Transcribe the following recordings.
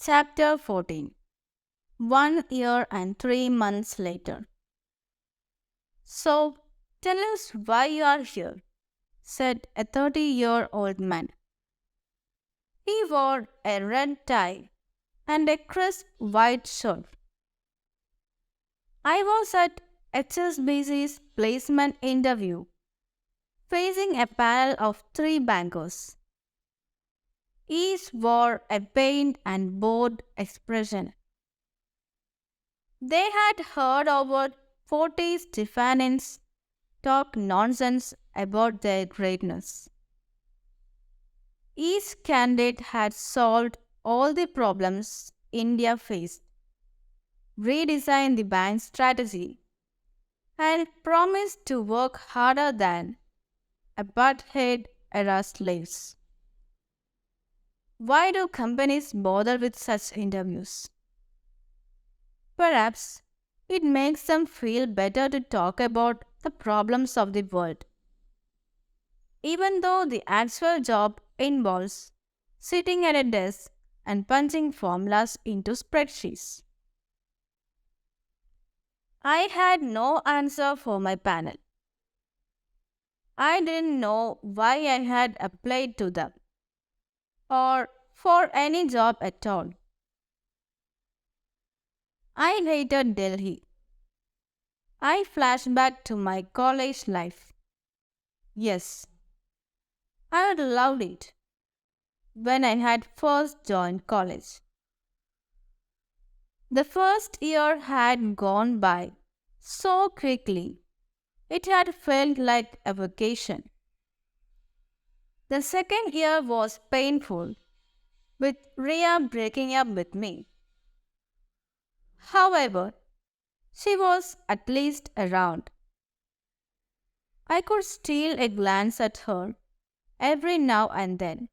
Chapter 14. 1 year and 3 months later. So, tell us why you are here, said a 30-year-old man. He wore a red tie and a crisp white shirt. I was at HSBC's placement interview, facing a panel of three bankers. Each wore a pained and bored expression. They had heard over 40 Stephanians talk nonsense about their greatness. Each candidate had solved all the problems India faced, redesigned the bank's strategy, and promised to work harder than apartheid era slaves. Why do companies bother with such interviews? Perhaps it makes them feel better to talk about the problems of the world, even though the actual job involves sitting at a desk and punching formulas into spreadsheets. I had no answer for my panel. I didn't know why I had applied to them or for any job at all. I hated Delhi. I flashed back to my college life. Yes, I had loved it when I had first joined college. The first year had gone by so quickly, it had felt like a vacation. The second year was painful, with Ria breaking up with me. However, she was at least around. I could steal a glance at her every now and then,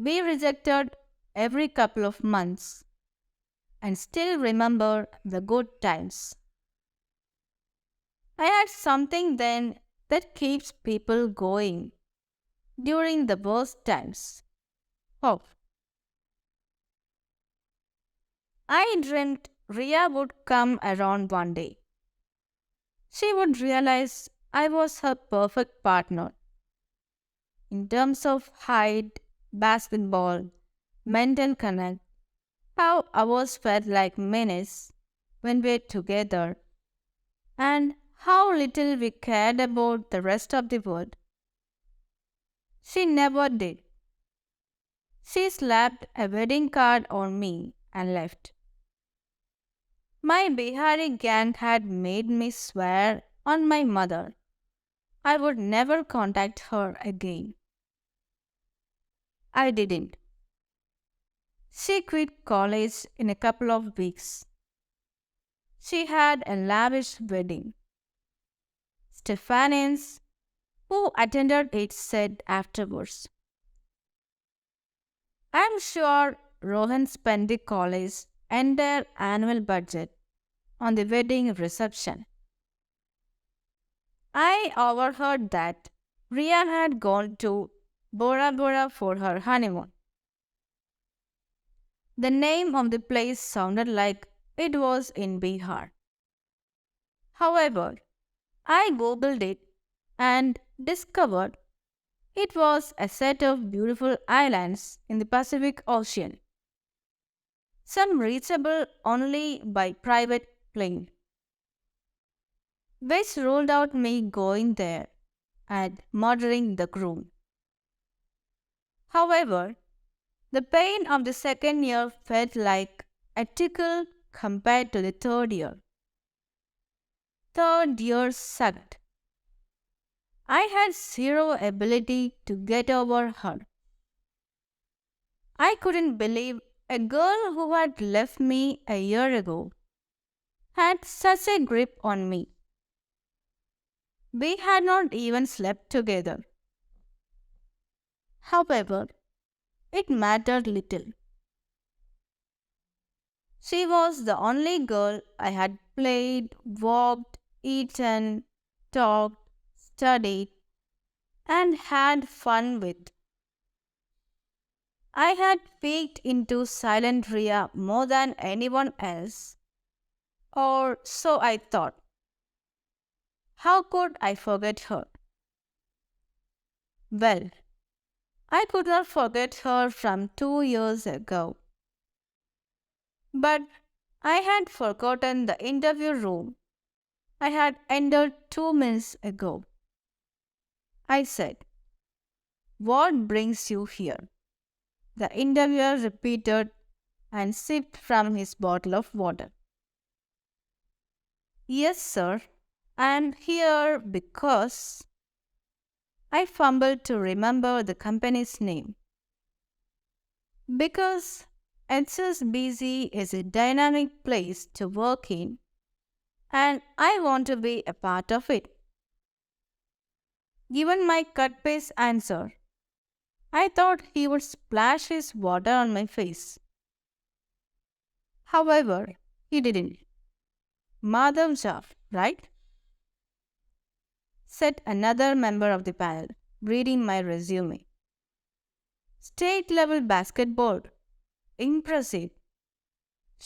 be rejected every couple of months, and still remember the good times. I had something then that keeps people going during the worst times. Hope. I dreamt Ria would come around one day. She would realize I was her perfect partner in terms of height, basketball, mental connect, how ours felt like minutes when we were together, and how little we cared about the rest of the world. She never did. She slapped a wedding card on me and left. My Bihari gang had made me swear on my mother I would never contact her again. I didn't. She quit college in a couple of weeks. She had a lavish wedding. Stephanians, who attended it, said afterwards, I'm sure Rohan spent the college's entire annual budget on the wedding reception. I overheard that Ria had gone to Bora Bora for her honeymoon. The name of the place sounded like it was in Bihar. However, I googled it and discovered it was a set of beautiful islands in the Pacific Ocean, some reachable only by private plane, which ruled out me going there and murdering the groom. However, the pain of the second year felt like a tickle compared to the third year. Third year sucked. I had zero ability to get over her. I couldn't believe a girl who had left me a year ago had such a grip on me. We had not even slept together. However, it mattered little. She was the only girl I had played, walked, eaten, talked, studied, and had fun with. I had peeked into silent Ria more than anyone else, or so I thought. How could I forget her? Well, I could not forget her from 2 years ago. But I had forgotten the interview room I had entered 2 minutes ago. I said, "What brings you here?" The interviewer repeated and sipped from his bottle of water. "Yes, sir. I am here because—" I fumbled to remember the company's name. "Because HSBC is a dynamic place to work in, and I want to be a part of it." Given my cut-paste answer, I thought he would splash his water on my face. However, he didn't. "Madam Jha, right?" said another member of the panel, reading my resume. "State level basketball. Impressive.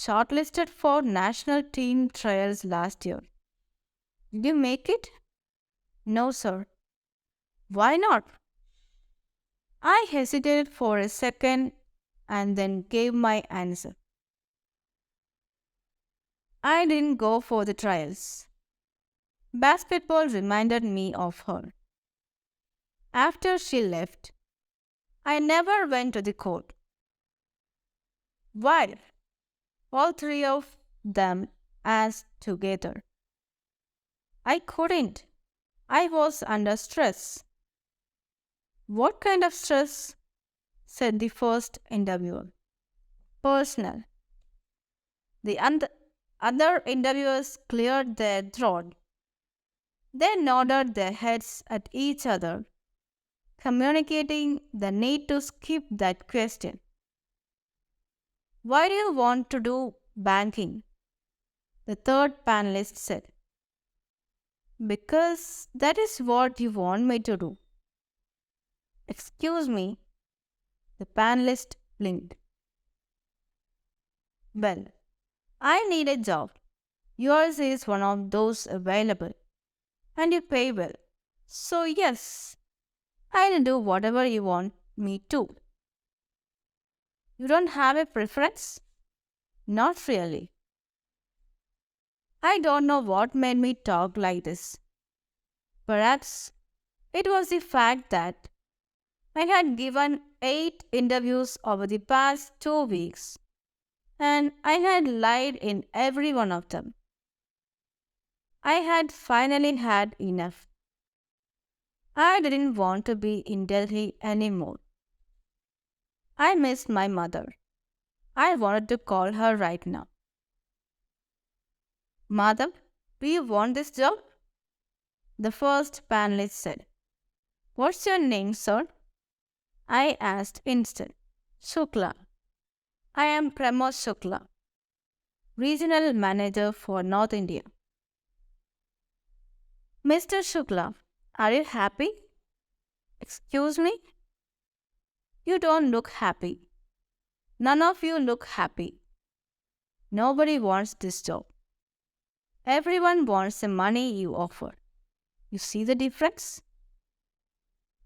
Shortlisted for national team trials last year. Did you make it?" "No, sir." "Why not?" I hesitated for a second and then gave my answer. "I didn't go for the trials. Basketball reminded me of her. After she left, I never went to the court." "Why?" all three of them asked together. "I couldn't. I was under stress." "What kind of stress?" said the first interviewer. "Personal." The other interviewers cleared their throat. They nodded their heads at each other, communicating the need to skip that question. "Why do you want to do banking?" the third panelist said. "Because that is what you want me to do." "Excuse me," the panelist blinked. "Well, I need a job. Yours is one of those available, and you pay well. So, yes, I'll do whatever you want me to." "You don't have a preference?" "Not really." I don't know what made me talk like this. Perhaps it was the fact that I had given 8 interviews over the past 2 weeks, and I had lied in every one of them. I had finally had enough. I didn't want to be in Delhi anymore. I missed my mother. I wanted to call her right now. "Madam, do you want this job?" the first panelist said. "What's your name, sir?" I asked instead. "Shukla. I am Pramod Shukla, Regional Manager for North India." "Mr. Shukla, are you happy?" "Excuse me?" "You don't look happy. None of you look happy. Nobody wants this job. Everyone wants the money you offer. You see the difference?"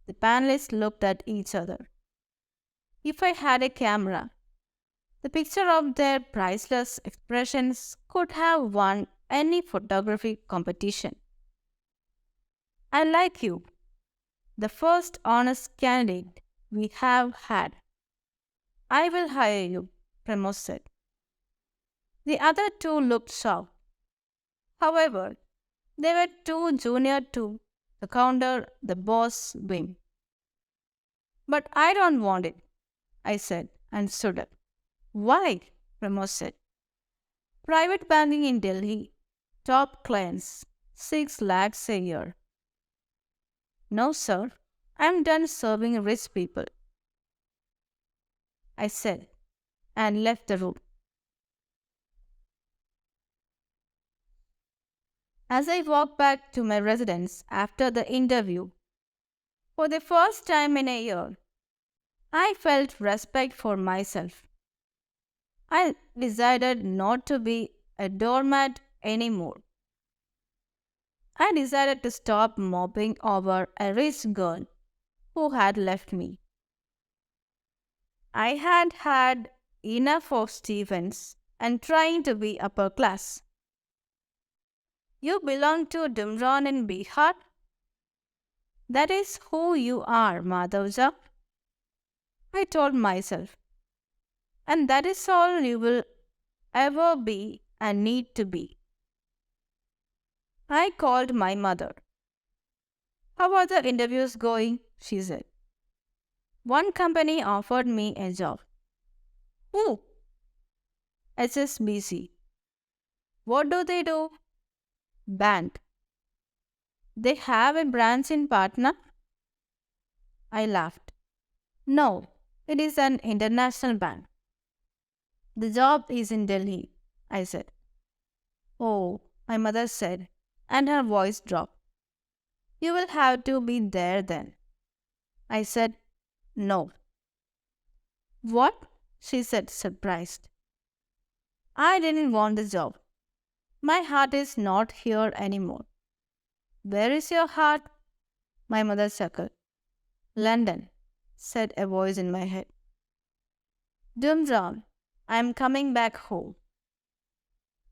The panelists looked at each other. If I had a camera, the picture of their priceless expressions could have won any photography competition. "I like you. The first honest candidate we have had. I will hire you," Pramod said. The other two looked shocked. However, they were too junior to counter the boss' whim. "But I don't want it," I said and stood up. "Why?" Pramod said. "Private banking in Delhi. Top clients. 6 lakhs a year." "No, sir. I'm done serving rich people," I said, and left the room. As I walked back to my residence after the interview, for the first time in a year, I felt respect for myself. I decided not to be a doormat anymore. I decided to stop mopping over a rich girl who had left me. I had had enough of Stevens and trying to be upper class. You belong to Dumran in Bihar? That is who you are, Madhavja, I told myself. And that is all you will ever be and need to be. I called my mother. How are the interviews going? She said. One company offered me a job. Who? HSBC. What do they do? Bank. They have a branch in Patna? I laughed. No, it is an international bank. The job is in Delhi, I said. Oh, my mother said, and her voice dropped. You will have to be there then. I said, no. What? She said, surprised. I didn't want the job. My heart is not here anymore. Where is your heart? My mother chuckled. London, said a voice in my head. Dumram, I am coming back home.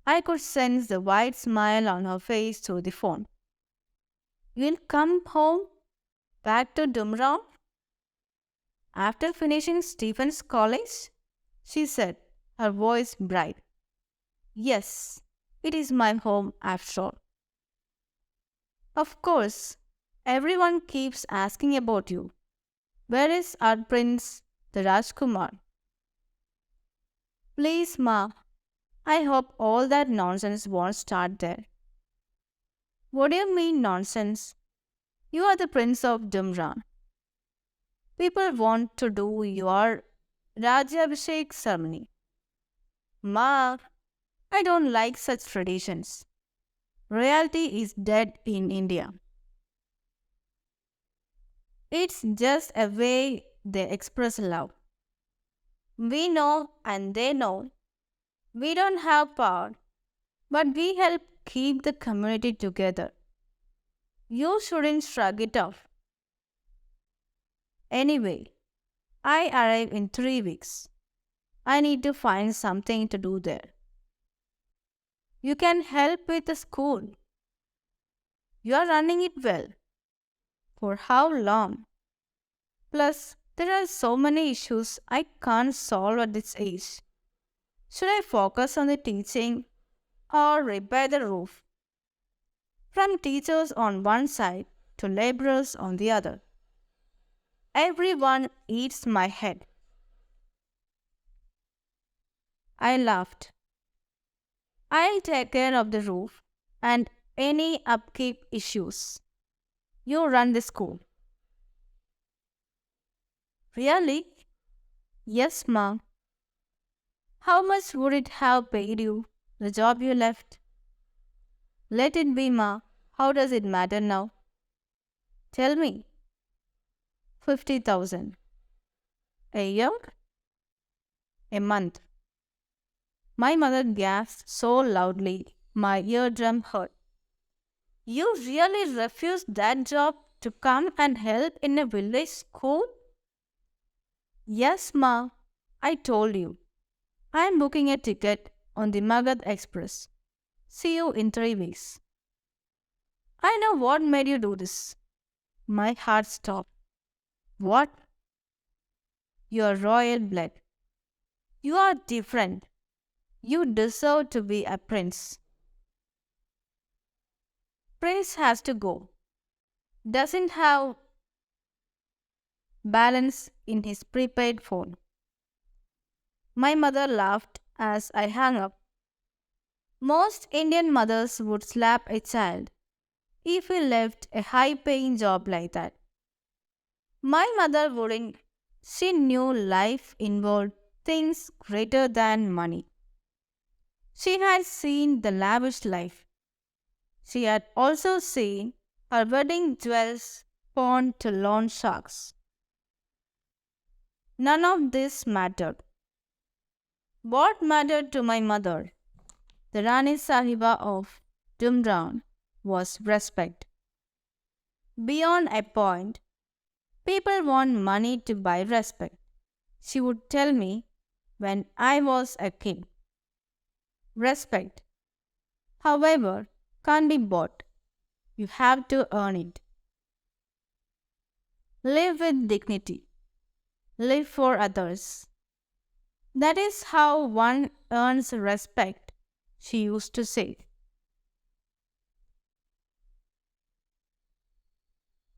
I could sense the wide smile on her face through the phone. You'll come home? Back to Dumram? After finishing Stephen's college? She said, her voice bright. Yes, it is my home after all. Of course, everyone keeps asking about you. Where is our prince, the Rajkumar? Please, Ma, I hope all that nonsense won't start there. What do you mean nonsense? You are the prince of Dumran. People want to do your Rajabhishek ceremony. Ma, I don't like such traditions. Royalty is dead in India. It's just a way they express love. We know and they know. We don't have power, but we help keep the community together. You shouldn't shrug it off. Anyway, I arrive in 3 weeks. I need to find something to do there. You can help with the school. You are running it well. For how long? Plus, there are so many issues I can't solve at this age. Should I focus on the teaching or repair the roof? From teachers on one side to laborers on the other. Everyone eats my head. I laughed. I'll take care of the roof and any upkeep issues. You run the school. Really? Yes, Ma. How much would it have paid you, the job you left? Let it be, Ma. How does it matter now? Tell me. 50,000. A year? A month. My mother gasped so loudly, my eardrum hurt. You really refused that job to come and help in a village school? Yes, Ma. I told you. I am booking a ticket on the Magad Express. See you in 3 weeks. I know what made you do this. My heart stopped. What? Your royal blood. You are different. You deserve to be a prince. Prince has to go. Doesn't have balance in his prepaid phone. My mother laughed as I hung up. Most Indian mothers would slap a child if he left a high paying job like that. My mother wouldn't. She knew life involved things greater than money. She had seen the lavish life. She had also seen her wedding jewels pawned to loan sharks. None of this mattered. What mattered to my mother, the Rani Sahiba of Dumran, was respect. Beyond a point, people want money to buy respect. She would tell me when I was a kid. Respect, however, can't be bought. You have to earn it. Live with dignity. Live for others. That is how one earns respect, she used to say.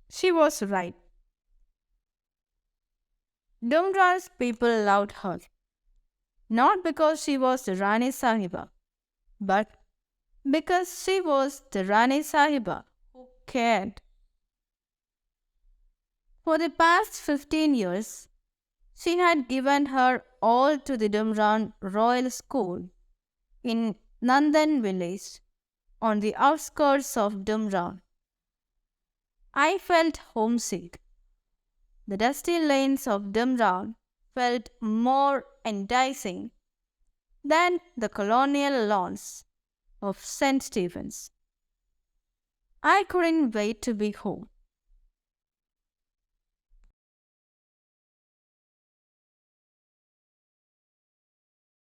She was right. Dumran's people loved her, not because she was the Rani Sahiba, but because she was the Rani Sahiba who cared. For the past 15 years, she had given her all to the Dumran Royal School in Nandan village on the outskirts of Dumran. I felt homesick. The dusty lanes of Dumran felt more enticing than the colonial lawns of St. Stephen's. I couldn't wait to be home.